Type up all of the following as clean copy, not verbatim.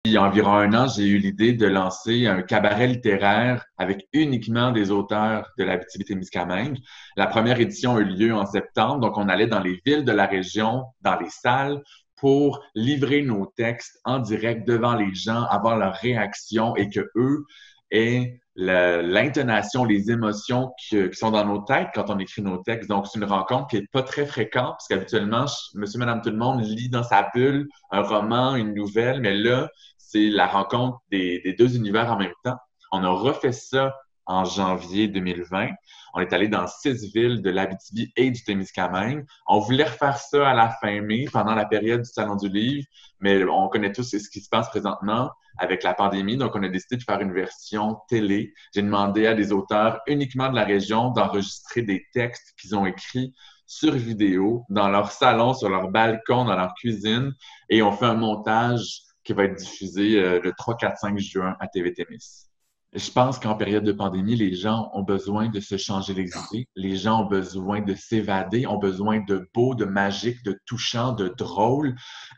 Il y a environ un an, j'ai eu l'idée de lancer un cabaret littéraire avec uniquement des auteurs de l'Abitibi-Témiscamingue. La première édition a eu lieu en septembre, donc on allait dans les villes de la région, dans les salles, pour livrer nos textes en direct devant les gens, avoir leurs réactions et que eux aient l'intonation, les émotions qui sont dans nos têtes quand on écrit nos textes. Donc, c'est une rencontre qui n'est pas très fréquente, parce qu'habituellement, monsieur, madame, tout le monde lit dans sa bulle un roman, une nouvelle, mais là, c'est la rencontre des deux univers en même temps. On a refait ça en janvier 2020. On est allé dans 6 villes de l'Abitibi et du Témiscamingue. On voulait refaire ça à la fin mai, pendant la période du Salon du Livre, mais on connaît tous ce qui se passe présentement avec la pandémie, donc on a décidé de faire une version télé. J'ai demandé à des auteurs uniquement de la région d'enregistrer des textes qu'ils ont écrits sur vidéo, dans leur salon, sur leur balcon, dans leur cuisine, et on fait un montage qui va être diffusé le 3, 4, 5 juin à TV Témis. Je pense qu'en période de pandémie, les gens ont besoin de se changer les idées. Les gens ont besoin de s'évader, ont besoin de beau, de magique, de touchant, de drôle.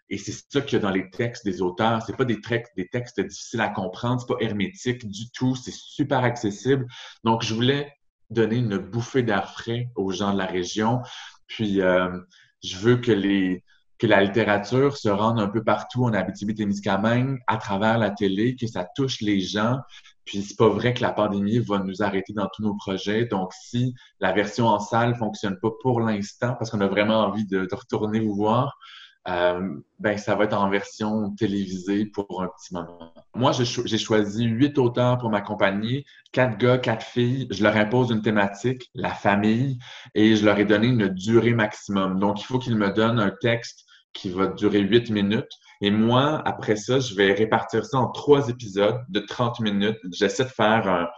Et c'est ça qu'il y a dans les textes des auteurs. C'est pas des textes difficiles à comprendre, c'est pas hermétique du tout, c'est super accessible. Donc, je voulais donner une bouffée d'air frais aux gens de la région. Puis, je veux que la littérature se rende un peu partout en Abitibi-Témiscamingue à travers la télé, que ça touche les gens. Puis c'est pas vrai que la pandémie va nous arrêter dans tous nos projets. Donc, si la version en salle fonctionne pas pour l'instant, parce qu'on a vraiment envie de retourner vous voir, ben ça va être en version télévisée pour un petit moment. Moi, j'ai choisi 8 auteurs pour m'accompagner, 4 gars, 4 filles. Je leur impose une thématique, la famille, et je leur ai donné une durée maximum. Donc, il faut qu'ils me donnent un texte qui va durer 8 minutes. Et moi, après ça, je vais répartir ça en 3 épisodes de 30 minutes. J'essaie de faire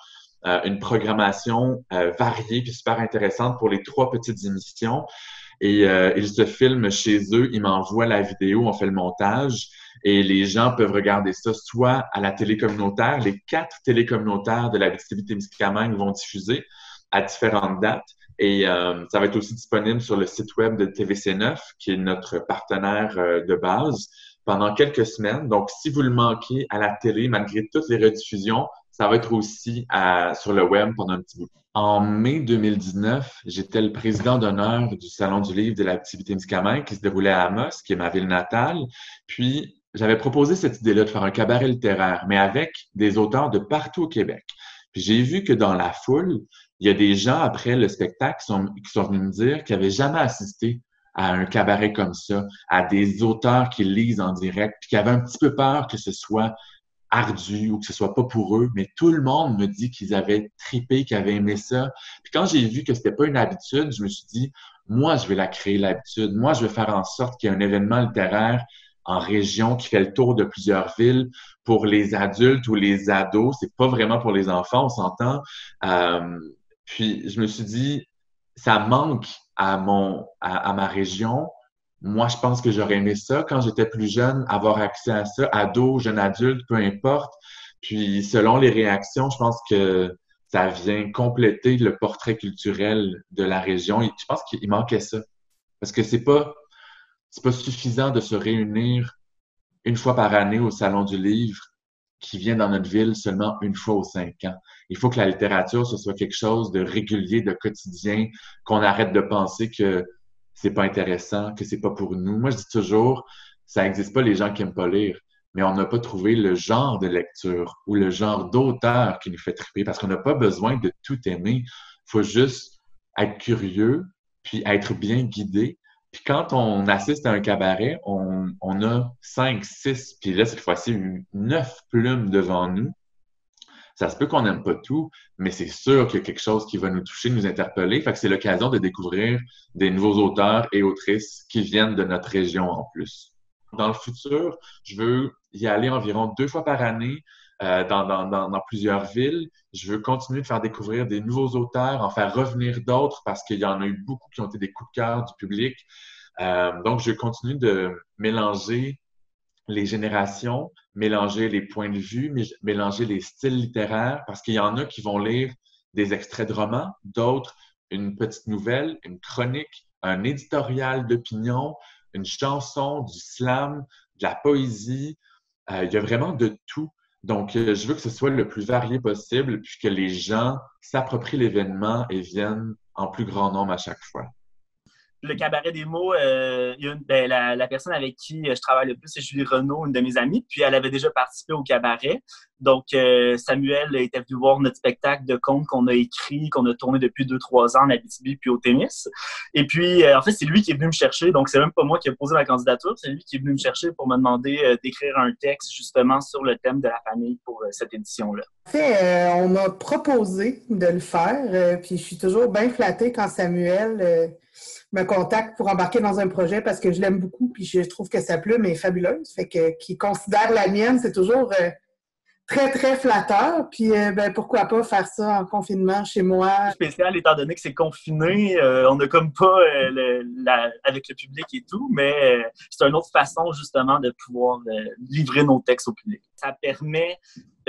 une programmation variée puis super intéressante pour les 3 petites émissions. Et ils se filment chez eux, ils m'envoient la vidéo, on fait le montage et les gens peuvent regarder ça soit à la télé communautaire, les 4 télé communautaires de la Témiscamingue vont diffuser à différentes dates. Et ça va être aussi disponible sur le site web de TVC9, qui est notre partenaire de base, pendant quelques semaines. Donc, si vous le manquez à la télé, malgré toutes les rediffusions, ça va être aussi sur le web pendant un petit bout. En mai 2019, j'étais le président d'honneur du Salon du Livre de l'Abitibi-Témiscamingue qui se déroulait à Amos, qui est ma ville natale. Puis, j'avais proposé cette idée-là de faire un cabaret littéraire, mais avec des auteurs de partout au Québec. Puis, j'ai vu que dans la foule, il y a des gens après le spectacle qui sont venus me dire qu'ils n'avaient jamais assisté à un cabaret comme ça, à des auteurs qui lisent en direct, puis qui avaient un petit peu peur que ce soit ardu ou que ce soit pas pour eux, mais tout le monde me dit qu'ils avaient trippé, qu'ils avaient aimé ça. Puis quand j'ai vu que c'était pas une habitude, je me suis dit, moi, je vais la créer l'habitude. Moi, je vais faire en sorte qu'il y ait un événement littéraire en région qui fait le tour de plusieurs villes pour les adultes ou les ados. C'est pas vraiment pour les enfants, on s'entend. Euh, puis je me suis dit, ça manque à ma région. Moi, je pense que j'aurais aimé ça quand j'étais plus jeune, avoir accès à ça, ado, jeune adulte, peu importe. Puis, selon les réactions, je pense que ça vient compléter le portrait culturel de la région. Et je pense qu'il manquait ça. Parce que c'est pas suffisant de se réunir une fois par année au Salon du Livre qui vient dans notre ville seulement une fois aux 5 ans. Il faut que la littérature, ce soit quelque chose de régulier, de quotidien, qu'on arrête de penser que c'est pas intéressant, que c'est pas pour nous. Moi, je dis toujours, ça n'existe pas les gens qui aiment pas lire, mais on n'a pas trouvé le genre de lecture ou le genre d'auteur qui nous fait triper parce qu'on n'a pas besoin de tout aimer. Il faut juste être curieux, puis être bien guidé. Puis quand on assiste à un cabaret, on a 5, 6, puis là, cette fois-ci, 9 plumes devant nous. Ça se peut qu'on n'aime pas tout, mais c'est sûr qu'il y a quelque chose qui va nous toucher, nous interpeller. Fait que c'est l'occasion de découvrir des nouveaux auteurs et autrices qui viennent de notre région en plus. Dans le futur, je veux y aller environ 2 fois par année dans plusieurs villes. Je veux continuer de faire découvrir des nouveaux auteurs, en faire revenir d'autres parce qu'il y en a eu beaucoup qui ont été des coups de cœur du public. Donc, je continue de mélanger les générations, mélanger les points de vue, mélanger les styles littéraires, parce qu'il y en a qui vont lire des extraits de romans, d'autres une petite nouvelle, une chronique, un éditorial d'opinion, une chanson, du slam, de la poésie. Il y a vraiment de tout. Donc, je veux que ce soit le plus varié possible, puis que les gens s'approprient l'événement et viennent en plus grand nombre à chaque fois. Le cabaret des mots, la personne avec qui je travaille le plus, c'est Julie Renaud, une de mes amies, puis elle avait déjà participé au cabaret. Donc, Samuel était venu voir notre spectacle de contes qu'on a écrit, qu'on a tourné depuis 2-3 ans en Abitibi puis au tennis. Et puis, en fait, c'est lui qui est venu me chercher. Donc, c'est même pas moi qui ai posé ma candidature, c'est lui qui est venu me chercher pour me demander d'écrire un texte justement sur le thème de la famille pour cette édition-là. En fait, on m'a proposé de le faire, puis je suis toujours bien flattée quand Samuel me contacte pour embarquer dans un projet parce que je l'aime beaucoup, puis je trouve que sa plume est fabuleuse. Fait que qu'il considère la mienne, c'est toujours très, très flatteur. Puis pourquoi pas faire ça en confinement chez moi. Spécial étant donné que c'est confiné, on n'a comme pas avec le public et tout, mais c'est une autre façon justement de pouvoir livrer nos textes au public. Ça permet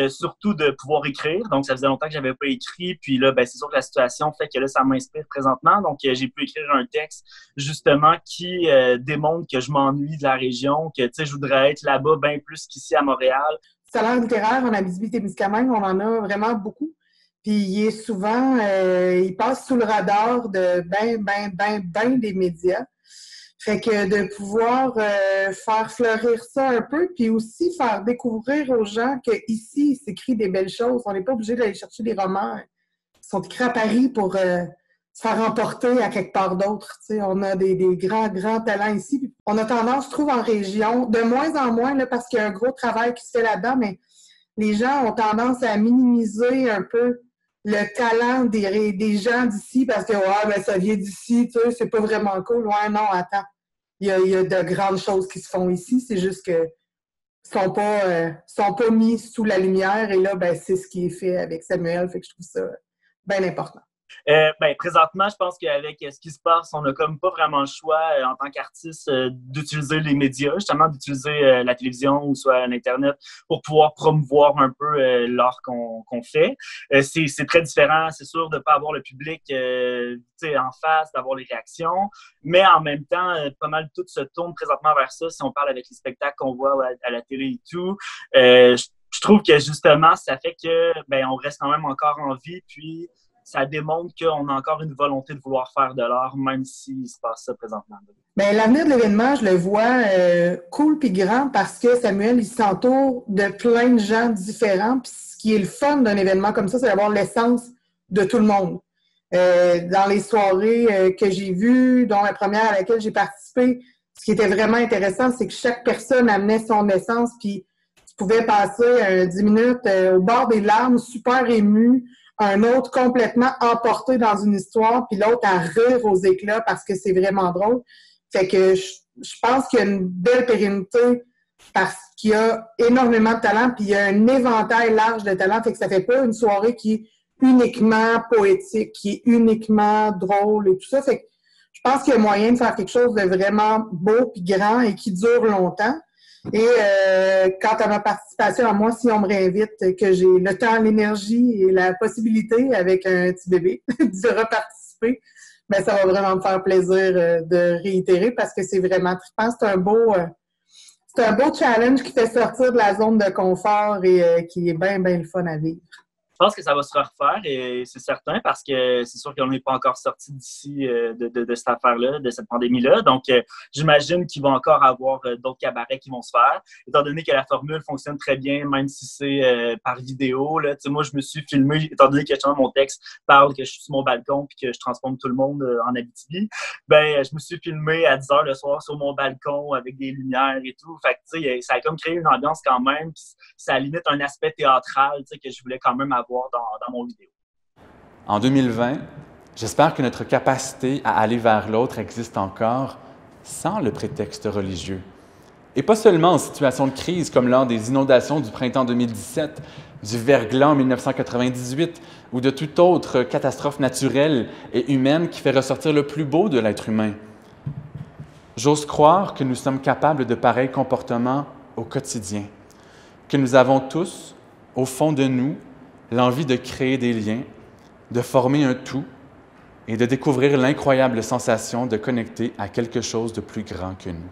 surtout de pouvoir écrire. Donc, ça faisait longtemps que je n'avais pas écrit. Puis là, c'est sûr que la situation fait que là, ça m'inspire présentement. Donc, j'ai pu écrire un texte, justement, qui démontre que je m'ennuie de la région, que, tu sais, je voudrais être là-bas bien plus qu'ici à Montréal. Talent littéraire en Abitibi-Témiscamingue, on en a vraiment beaucoup. Puis, il est souvent, il passe sous le radar de ben des médias. Fait que de pouvoir faire fleurir ça un peu, puis aussi faire découvrir aux gens qu'ici, il s'écrit des belles choses. On n'est pas obligé d'aller chercher des romans qui sont écrits à Paris pour se faire emporter à quelque part d'autre. Tu sais, on a des grands talents ici. Puis on a tendance, je trouve, en région, de moins en moins, là, parce qu'il y a un gros travail qui se fait là-dedans, mais les gens ont tendance à minimiser un peu le talent des gens d'ici parce que ça vient d'ici, tu sais, c'est pas vraiment cool. Ouais, non, attends. Il y a de grandes choses qui se font ici, c'est juste que sont pas mis sous la lumière et là, c'est ce qui est fait avec Samuel, fait que je trouve ça bien important. Présentement, je pense qu'avec ce qui se passe, on n'a comme pas vraiment le choix en tant qu'artiste d'utiliser les médias, justement d'utiliser la télévision ou soit l'Internet pour pouvoir promouvoir un peu l'art qu'on fait. C'est très différent, c'est sûr, de ne pas avoir le public en face, d'avoir les réactions, mais en même temps, pas mal tout se tourne présentement vers ça. Si on parle avec les spectacles qu'on voit à la télé et tout, je trouve que justement, ça fait que on reste quand même encore en vie, puis ça démontre qu'on a encore une volonté de vouloir faire de l'art, même s'il se passe ça présentement. L'avenir de l'événement, je le vois cool puis grand parce que Samuel, il s'entoure de plein de gens différents. Puis ce qui est le fun d'un événement comme ça, c'est d'avoir l'essence de tout le monde. Dans les soirées que j'ai vues, dont la première à laquelle j'ai participé, ce qui était vraiment intéressant, c'est que chaque personne amenait son essence, puis tu pouvais passer 10 minutes au bord des larmes, super ému, un autre complètement emporté dans une histoire, puis l'autre à rire aux éclats parce que c'est vraiment drôle. Fait que je pense qu'il y a une belle pérennité parce qu'il y a énormément de talent, puis il y a un éventail large de talent, fait que ça fait pas une soirée qui est uniquement poétique, qui est uniquement drôle et tout ça. Fait que je pense qu'il y a moyen de faire quelque chose de vraiment beau puis grand et qui dure longtemps. Et quant à ma participation à moi, si on me réinvite, que j'ai le temps, l'énergie et la possibilité avec un petit bébé de reparticiper, ça va vraiment me faire plaisir de réitérer parce que c'est vraiment trippant. C'est un beau challenge qui fait sortir de la zone de confort et qui est bien le fun à vivre. Je pense que ça va se refaire et c'est certain parce que c'est sûr qu'on n'est pas encore sorti d'ici de cette affaire-là, de cette pandémie-là. Donc, j'imagine qu'il va encore avoir d'autres cabarets qui vont se faire. Étant donné que la formule fonctionne très bien, même si c'est par vidéo. Là, moi, je me suis filmé, étant donné que mon texte parle que je suis sur mon balcon et que je transforme tout le monde en Abitibi, je me suis filmé à 10 h le soir sur mon balcon avec des lumières et tout. Fait que, ça a comme créé une ambiance quand même. Ça limite un aspect théâtral que je voulais quand même avoir dans mon vidéo. En 2020, j'espère que notre capacité à aller vers l'autre existe encore sans le prétexte religieux. Et pas seulement en situation de crise comme lors des inondations du printemps 2017, du verglas en 1998 ou de toute autre catastrophe naturelle et humaine qui fait ressortir le plus beau de l'être humain. J'ose croire que nous sommes capables de pareils comportements au quotidien, que nous avons tous, au fond de nous, l'envie de créer des liens, de former un tout et de découvrir l'incroyable sensation de connecter à quelque chose de plus grand que nous.